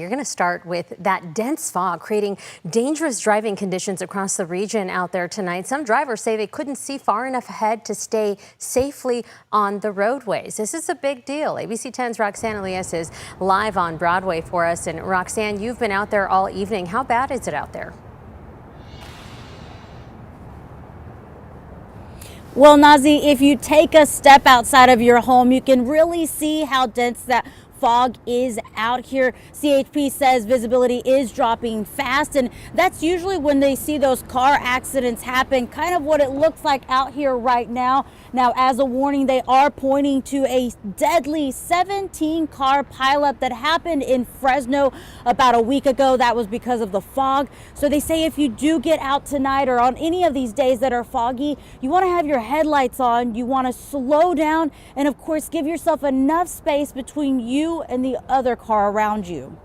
You're going to start with that dense fog creating dangerous driving conditions across the region out there tonight. Some drivers say they couldn't see far enough ahead to stay safely on the roadways. This is a big deal. ABC 10's Roxanne Elias is live on Broadway for us. And Roxanne, you've been out there all evening. How bad is it out there? Well, Nazi, if you take a step outside of your home, you can really see how dense that fog is out here. CHP says visibility is dropping fast, and that's usually when they see those car accidents happen, kind of what it looks like out here right now. Now, as a warning, they are pointing to a deadly 17-car pileup that happened in Fresno about a week ago. That was because of the fog. So they say if you do get out tonight or on any of these days that are foggy, you want to have your headlights on, you want to slow down, and of course give yourself enough space between you and the other car around you.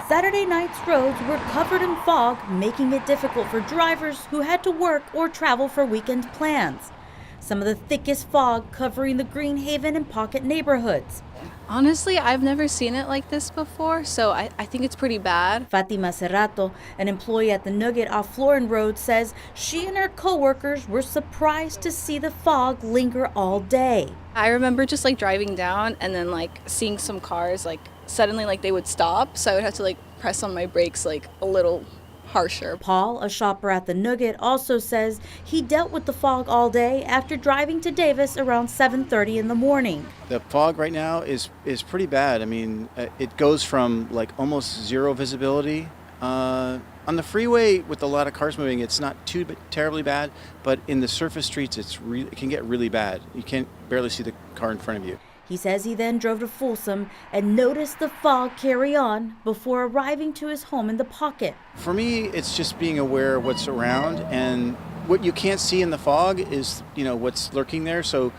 Saturday night's roads were covered in fog, making it difficult for drivers who had to work or travel for weekend plans. Some of the thickest fog covering the Greenhaven and Pocket neighborhoods. Honestly, I've never seen it like this before, so I think it's pretty bad. Fatima Cerrato, an employee at the Nugget off Florin Road, says she and her co-workers were surprised to see the fog linger all day. I remember just like driving down and then like seeing some cars like suddenly like they would stop, so I would have to like press on my brakes like a little harsher. Paul, a shopper at the Nugget, also says he dealt with the fog all day after driving to Davis around 7:30 in the morning. The fog right now is pretty bad. I mean, it goes from like almost zero visibility. On the freeway with a lot of cars moving, it's not too terribly bad, but in the surface streets, it can get really bad. You can't barely see the car in front of you. He says he then drove to Folsom and noticed the fog carry on before arriving to his home in the Pocket. For me, it's just being aware of what's around, and what you can't see in the fog is, what's lurking there. So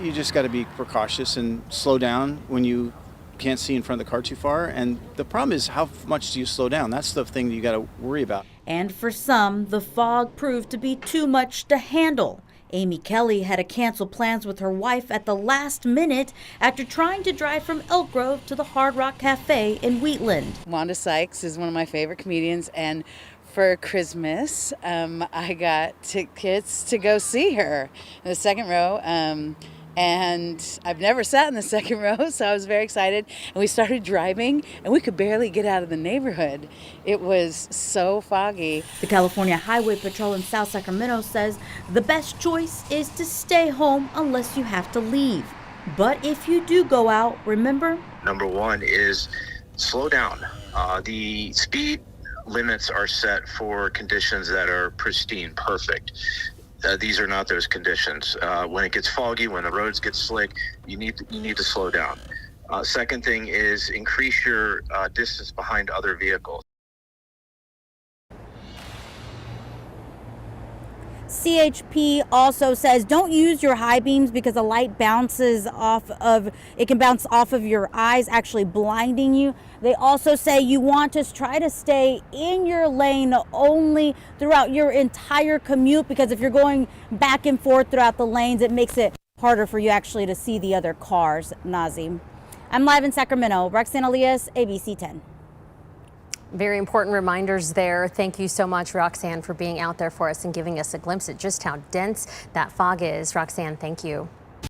you just got to be precautious and slow down when you can't see in front of the car too far. And the problem is, how much do you slow down? That's the thing that you got to worry about. And for some, the fog proved to be too much to handle. Amy Kelly had to cancel plans with her wife at the last minute after trying to drive from Elk Grove to the Hard Rock Cafe in Wheatland. Wanda Sykes is one of my favorite comedians, and for Christmas, I got tickets to go see her in the second row. And I've never sat in the second row, so I was very excited. And we started driving, and we could barely get out of the neighborhood. It was so foggy. The California Highway Patrol in South Sacramento says the best choice is to stay home unless you have to leave. But if you do go out, remember? Number one is slow down. The speed limits are set for conditions that are pristine, perfect. These are not those conditions. When it gets foggy, when the roads get slick, you need to slow down. Second thing is increase your distance behind other vehicles. CHP also says don't use your high beams because the light can bounce off of your eyes, actually blinding you. They also say you want to try to stay in your lane only throughout your entire commute, because if you're going back and forth throughout the lanes, it makes it harder for you actually to see the other cars. Nazi. I'm live in Sacramento. Roxanne Elias, ABC 10. Very important reminders there. Thank you so much, Roxanne, for being out there for us and giving us a glimpse at just how dense that fog is. Roxanne, thank you.